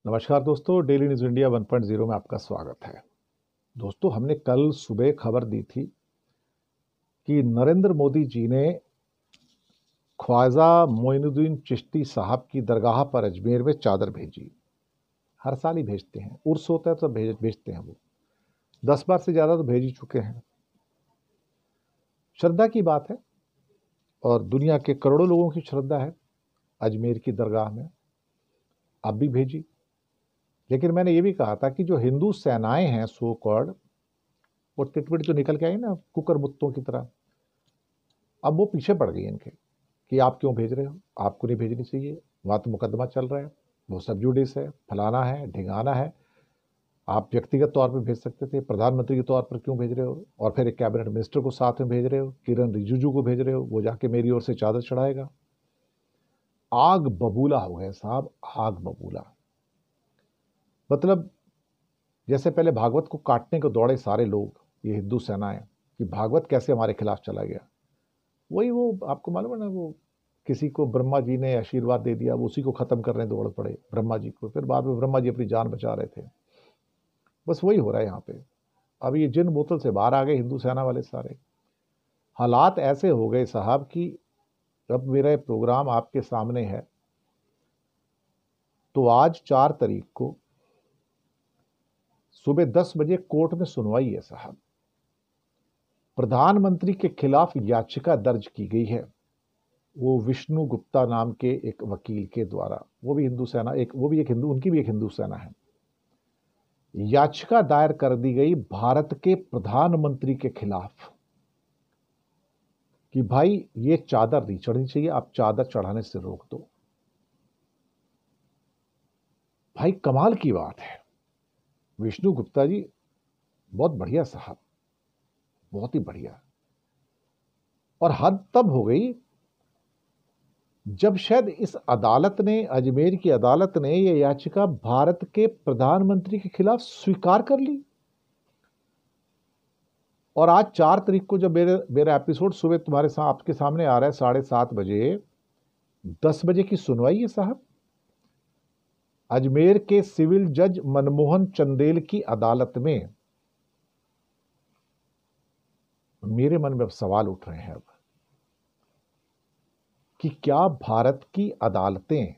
नमस्कार दोस्तों, daily news India 1.0 में आपका स्वागत है। दोस्तों, हमने कल सुबह खबर दी थी कि नरेंद्र मोदी जी ने ख्वाजा मोइनुद्दीन चिश्ती साहब की दरगाह पर अजमेर में चादर भेजी। हर साल ही भेजते हैं, उर्स होता है तो भेजते हैं। वो 10 बार से ज़्यादा तो भेज ही चुके हैं। श्रद्धा की बात है और दुनिया के करोड़ों लोगों की श्रद्धा है अजमेर की दरगाह में। अब भी भेजी, लेकिन मैंने ये भी कहा था कि जो हिंदू सेनाएं हैं सो कॉल्ड, वो टिटपिट जो निकल के आई ना कुकर मुत्तों की तरह, अब वो पीछे पड़ गई इनके कि आप क्यों भेज रहे हो, आपको नहीं भेजनी चाहिए, वहाँ तो मुकदमा चल रहा है, वो सब जुडिस है, फलाना है, ढिंगाना है। आप व्यक्तिगत तौर पर भेज सकते थे, प्रधानमंत्री के तौर पर क्यों भेज रहे हो? और फिर एक कैबिनेट मिनिस्टर को साथ में भेज रहे हो, किरण रिजिजू को भेज रहे हो, वो जाके मेरी ओर से चादर चढ़ाएगा। आग बबूला हो गए साहब, आग बबूला। मतलब जैसे पहले भागवत को काटने को दौड़े सारे लोग, ये हिंदू सेनाएं, कि भागवत कैसे हमारे खिलाफ चला गया, वही वो आपको मालूम है ना, वो किसी को ब्रह्मा जी ने आशीर्वाद दे दिया, वो उसी को खत्म करने दौड़ पड़े ब्रह्मा जी को, फिर बाद में ब्रह्मा जी अपनी जान बचा रहे थे। बस वही हो रहा है यहाँ पे। अब ये जिन बोतल से बाहर आ गए हिंदू सेना वाले सारे। हालात ऐसे हो गए साहब कि अब मेरा ये प्रोग्राम आपके सामने है तो आज 4 तारीख को सुबह 10 बजे कोर्ट में सुनवाई है साहब। प्रधानमंत्री के खिलाफ याचिका दर्ज की गई है, वो विष्णु गुप्ता नाम के एक वकील के द्वारा। वो भी हिंदू सेना, वो भी एक हिंदू, उनकी भी एक हिंदू सेना है। याचिका दायर कर दी गई भारत के प्रधानमंत्री के खिलाफ कि भाई ये चादर नहीं चढ़नी चाहिए, आप चादर चढ़ाने से रोक दो। भाई कमाल की बात है। विष्णु गुप्ता जी बहुत बढ़िया साहब, बहुत ही बढ़िया। और हद तब हो गई जब शायद इस अदालत ने, अजमेर की अदालत ने, यह याचिका भारत के प्रधानमंत्री के खिलाफ स्वीकार कर ली। और आज 4 तारीख को जब मेरा एपिसोड सुबह तुम्हारे साथ आपके सामने आ रहा है 7:30 बजे, 10 बजे की सुनवाई है साहब अजमेर के सिविल जज मनमोहन चंदेल की अदालत में। मेरे मन में अब सवाल उठ रहे हैं अब कि क्या भारत की अदालतें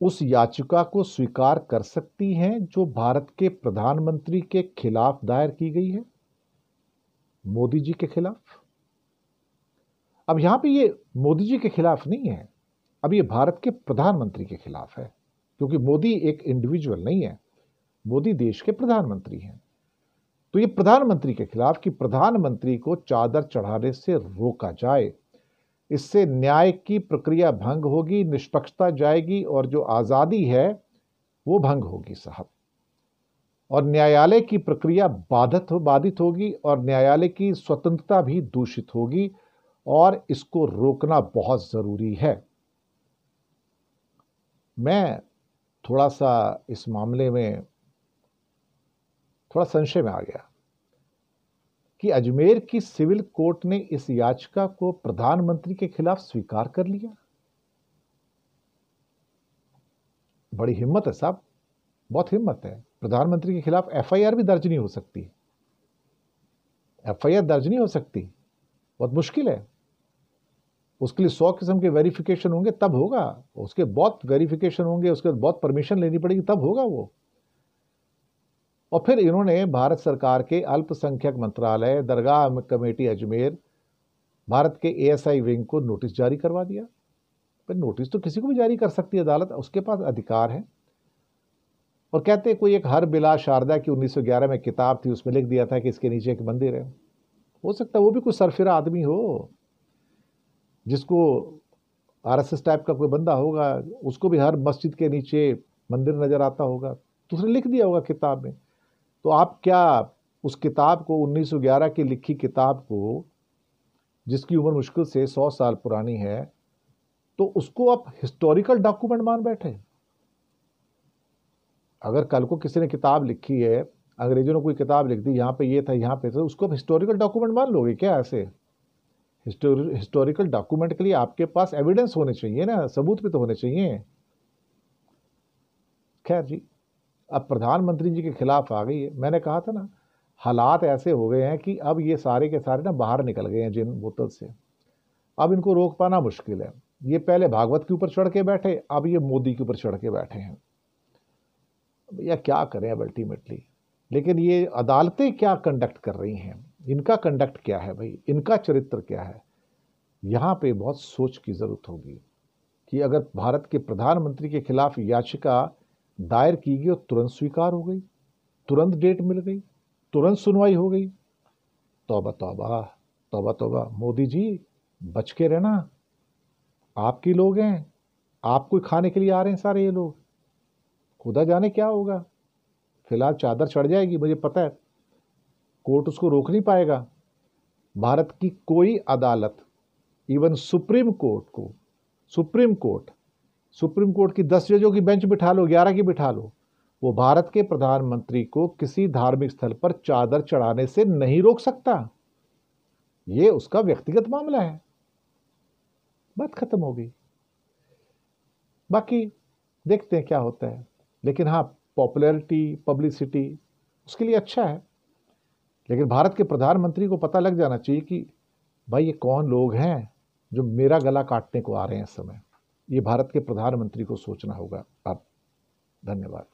उस याचिका को स्वीकार कर सकती हैं जो भारत के प्रधानमंत्री के खिलाफ दायर की गई है, मोदी जी के खिलाफ। अब यहां पे ये मोदी जी के खिलाफ नहीं है, अब ये भारत के प्रधानमंत्री के खिलाफ है, क्योंकि मोदी एक इंडिविजुअल नहीं है, मोदी देश के प्रधानमंत्री हैं। तो ये प्रधानमंत्री के खिलाफ कि प्रधानमंत्री को चादर चढ़ाने से रोका जाए, इससे न्याय की प्रक्रिया भंग होगी, निष्पक्षता जाएगी और जो आजादी है वो भंग होगी साहब। और न्यायालय की प्रक्रिया बाधित होगी और न्यायालय की स्वतंत्रता भी दूषित होगी, और इसको रोकना बहुत जरूरी है। मैं थोड़ा सा इस मामले में थोड़ा संशय में आ गया कि अजमेर की सिविल कोर्ट ने इस याचिका को प्रधानमंत्री के खिलाफ स्वीकार कर लिया। बड़ी हिम्मत है साहब, बहुत हिम्मत है। प्रधानमंत्री के खिलाफ एफआईआर भी दर्ज नहीं हो सकती, एफआईआर दर्ज नहीं हो सकती, बहुत मुश्किल है। उसके लिए 100 किस्म के वेरिफिकेशन होंगे तब होगा, उसके बहुत वेरिफिकेशन होंगे, उसके बाद बहुत परमिशन लेनी पड़ेगी तब होगा वो। और फिर इन्होंने भारत सरकार के अल्पसंख्यक मंत्रालय, दरगाह कमेटी अजमेर, भारत के एएसआई विंग को नोटिस जारी करवा दिया। पर नोटिस तो किसी को भी जारी कर सकती है अदालत, उसके पास अधिकार है। और कहते हैं कोई एक हर बिला शारदा की 1911 में किताब थी, उसमें लिख दिया था कि इसके नीचे एक मंदिर है। हो सकता है वो भी कोई सरफिरा आदमी हो, जिसको आरएसएस टाइप का कोई बंदा होगा, उसको भी हर मस्जिद के नीचे मंदिर नजर आता होगा, तो उसने लिख दिया होगा किताब में। तो आप क्या उस किताब को, 1911 की लिखी किताब को, जिसकी उम्र मुश्किल से 100 साल पुरानी है, तो उसको आप हिस्टोरिकल डॉक्यूमेंट मान बैठे? अगर कल को किसी ने किताब लिखी है, अंग्रेजों ने कोई किताब लिख दी, यहाँ पे ये था, यहाँ पे था, उसको आप हिस्टोरिकल डॉक्यूमेंट मान लोगे क्या? ऐसे हिस्टोरिकल डॉक्यूमेंट के लिए आपके पास एविडेंस होने चाहिए ना, सबूत भी तो होने चाहिए। खैर जी, अब प्रधानमंत्री जी के खिलाफ आ गई है। मैंने कहा था ना, हालात ऐसे हो गए हैं कि अब ये सारे के सारे ना बाहर निकल गए हैं जिन बोतल से। अब इनको रोक पाना मुश्किल है। ये पहले भागवत के ऊपर चढ़ के बैठे, अब ये मोदी के ऊपर चढ़ के बैठे हैं। भैया क्या करें अब अल्टीमेटली। लेकिन ये अदालतें क्या कंडक्ट कर रही हैं, इनका कंडक्ट क्या है भाई, इनका चरित्र क्या है, यहाँ पे बहुत सोच की जरूरत होगी कि अगर भारत के प्रधानमंत्री के खिलाफ याचिका दायर की गई और तुरंत स्वीकार हो गई, तुरंत डेट मिल गई, तुरंत सुनवाई हो गई, तौबा तौबा, तौबा तौबा। मोदी जी बच के रहना, आपके लोग हैं, आपको खाने के लिए आ रहे हैं सारे ये लोग, खुदा जाने क्या होगा। फिलहाल चादर चढ़ जाएगी, मुझे पता है, कोर्ट उसको रोक नहीं पाएगा। भारत की कोई अदालत, इवन सुप्रीम कोर्ट की 10 जजों की बेंच बिठा लो, 11 की बिठा लो, वो भारत के प्रधानमंत्री को किसी धार्मिक स्थल पर चादर चढ़ाने से नहीं रोक सकता। ये उसका व्यक्तिगत मामला है, बात खत्म हो गई। बाकी देखते हैं क्या होता है। लेकिन हाँ, पॉपुलैरिटी, पब्लिसिटी उसके लिए अच्छा है। लेकिन भारत के प्रधानमंत्री को पता लग जाना चाहिए कि भाई ये कौन लोग हैं जो मेरा गला काटने को आ रहे हैं इस समय। ये भारत के प्रधानमंत्री को सोचना होगा अब। धन्यवाद।